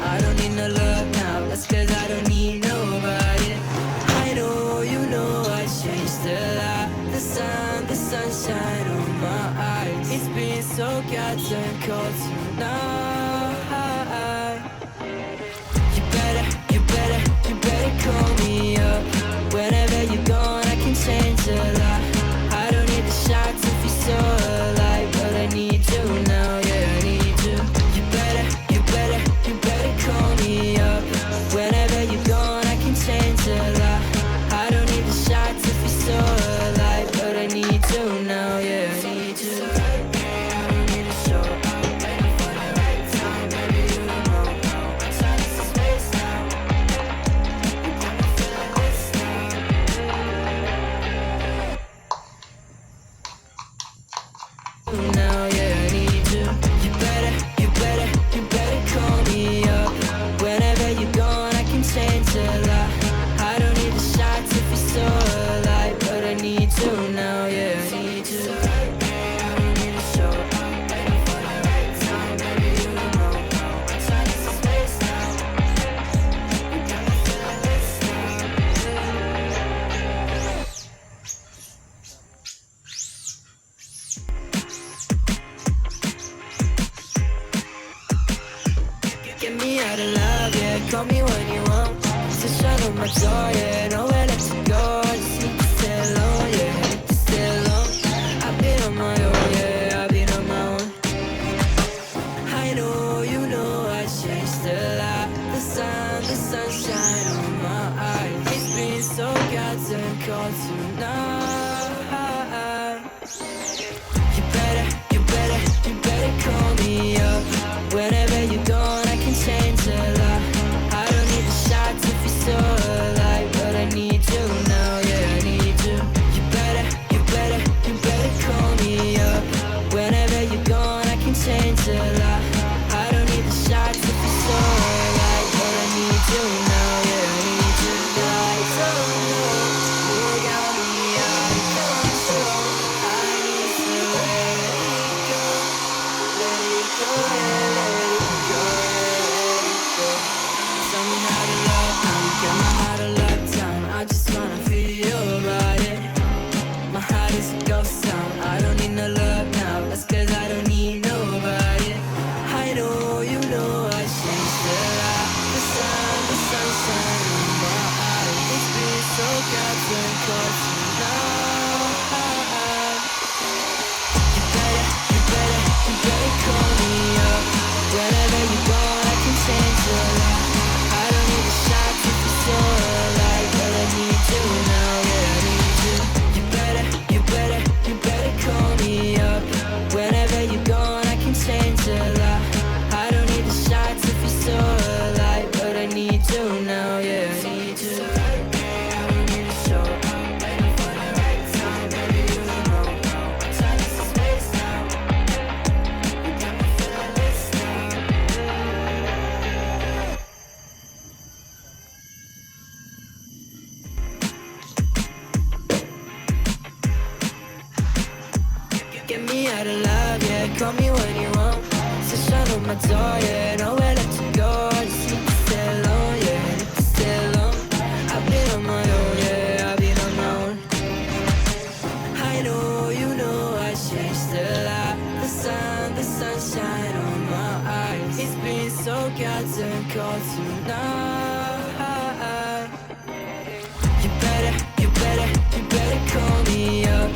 I don't need no love now, that's cause I don't need nobody. I know, you know I changed a lot. The sunshine on my eyes. It's been so goddamn cold tonight. You better call me up. Whenever you're gone, I can change a lot. I don't need the shots if you're so alive, but I need you now, yeah, I need you. You better call me up. Whenever you're gone, I can change a lot. I don't need the shots if you're so alive, but I need you now, yeah, I need you. I don't need to show up, waiting for the right time, baby, you know. I'm trying to space now. You got me feeling this now. Now, yeah, I need you. You better call me up. Whenever you're gone, I can change a lot. I don't need the shots if you're so alive, but I need you now, yeah, I need you. I don't need to show up, waiting for the right time, baby, you know. I'm trying to space now. You got me feeling this now. Get me out of love, yeah, call me when you want. Just shut on my door, yeah, nowhere left to go. I just need to stay alone, yeah, need to stay alone. I've been on my own, yeah, I've been on my own. I know, you know I changed a lot. The sunshine on my eyes. It's been so goddamn cold tonight. You better call me up. Whenever you're gone, I can change a lot. I don't need the shots if you're so alive, but I need you now, yeah, I need you. You better call me up. Whenever you're gone, I can change a lot. I don't need the shots if you're so alive, but I need you now, yeah, I need you. I don't know who got me out of control. I need to let it go, let it go, yeah, let it go, yeah, let it go. Tell me how to love now, get my heart a lockdown. I just wanna feel your body. My heart is a ghost town. I don't need no love now, that's cause I don't need nobody. I know, you know I changed a lot. The sunshine in my eyes. It's been so goddamn cold tonight. You better call me up. Whenever you're gone, I can change a lot. I don't need the shots if you're so alive, but I need you now, yeah, I need you. You better call me up. Whenever you're gone, I can change a lot. I don't need the shots if you're so alive, but I need you now, yeah, I need you. I don't need to show up, waiting for the right time, baby, you know. I'm trying to space now. You got me feeling this now. Get me out of love, yeah, call me when you want. Just shut on my door, yeah, nowhere left to go. I just need to stay alone, yeah, need to stay alone. I've been on my own, yeah, I've been on my own. I know, you know I changed a lot. The sunshine on my eyes. It's been so goddamn cold tonight. You better call me up.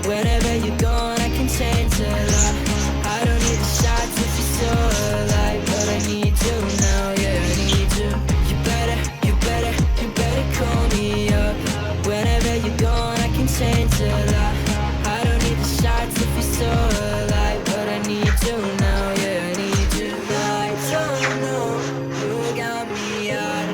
Whenever you're gone, I can change a lot. I don't need the shots if you're so alive, but I need you now, yeah, I need you. You better call me up. Whenever you're gone, I can change a lot. I don't need the shots if you're so alive, but I need you now, yeah, I need you. I don't know who got me out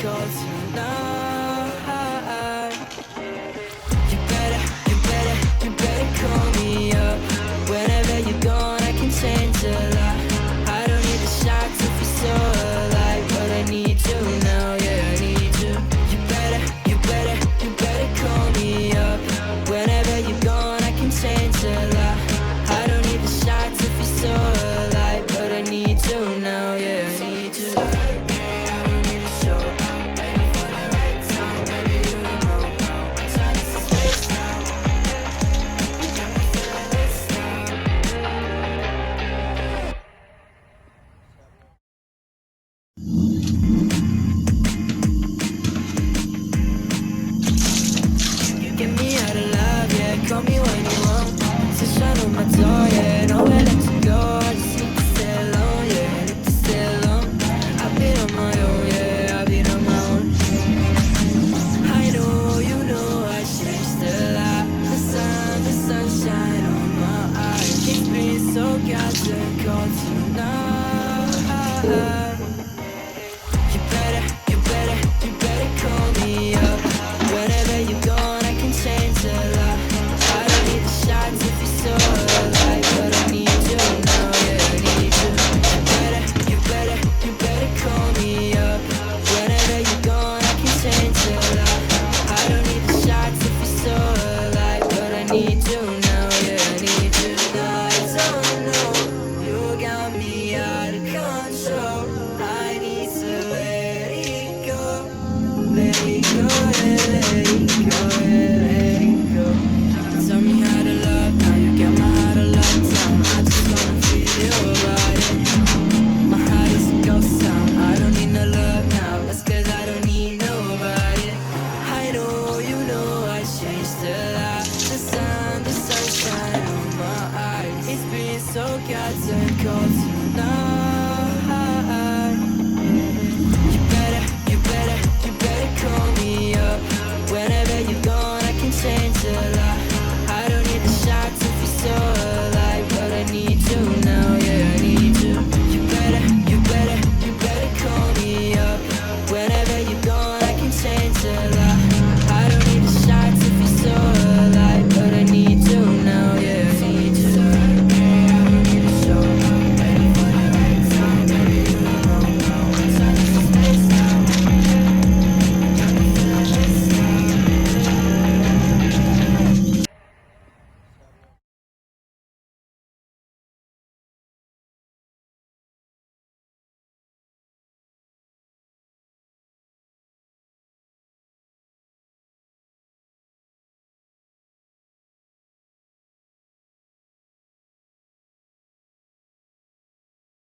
call tonight. You better, you better, you better call me up. Whenever you're gone, I can change a lot. I don't need the shots to feel so alive, but I need you now, yeah, I need you. You better, you better, you better call me up. Whenever you're gone, I can change a lot. I don't need the shots to feel so alive, but I need you now, yeah, I need you. Get me out of love, yeah, call me when you want. Just shut on my door, yeah, nowhere let you go. I just need to stay alone, yeah, need to stay alone. I've been on my own, yeah, I've been on my own. I know, you know, I changed a lot. The sunshine on my eyes keeps me so goddamn cold tonight. You better, you better, you better call me up. Whenever you're gone, I can change a lot. I don't need the shots if you're so alive, but I need you now, yeah, I need you. You better, you better call me up. Whenever you're gone, I can change a lot. I don't need the shots if you're so alive, but I need you now, yeah, I need you. Lights on low, you got me out of control. I need to let it go, let it go, let it go.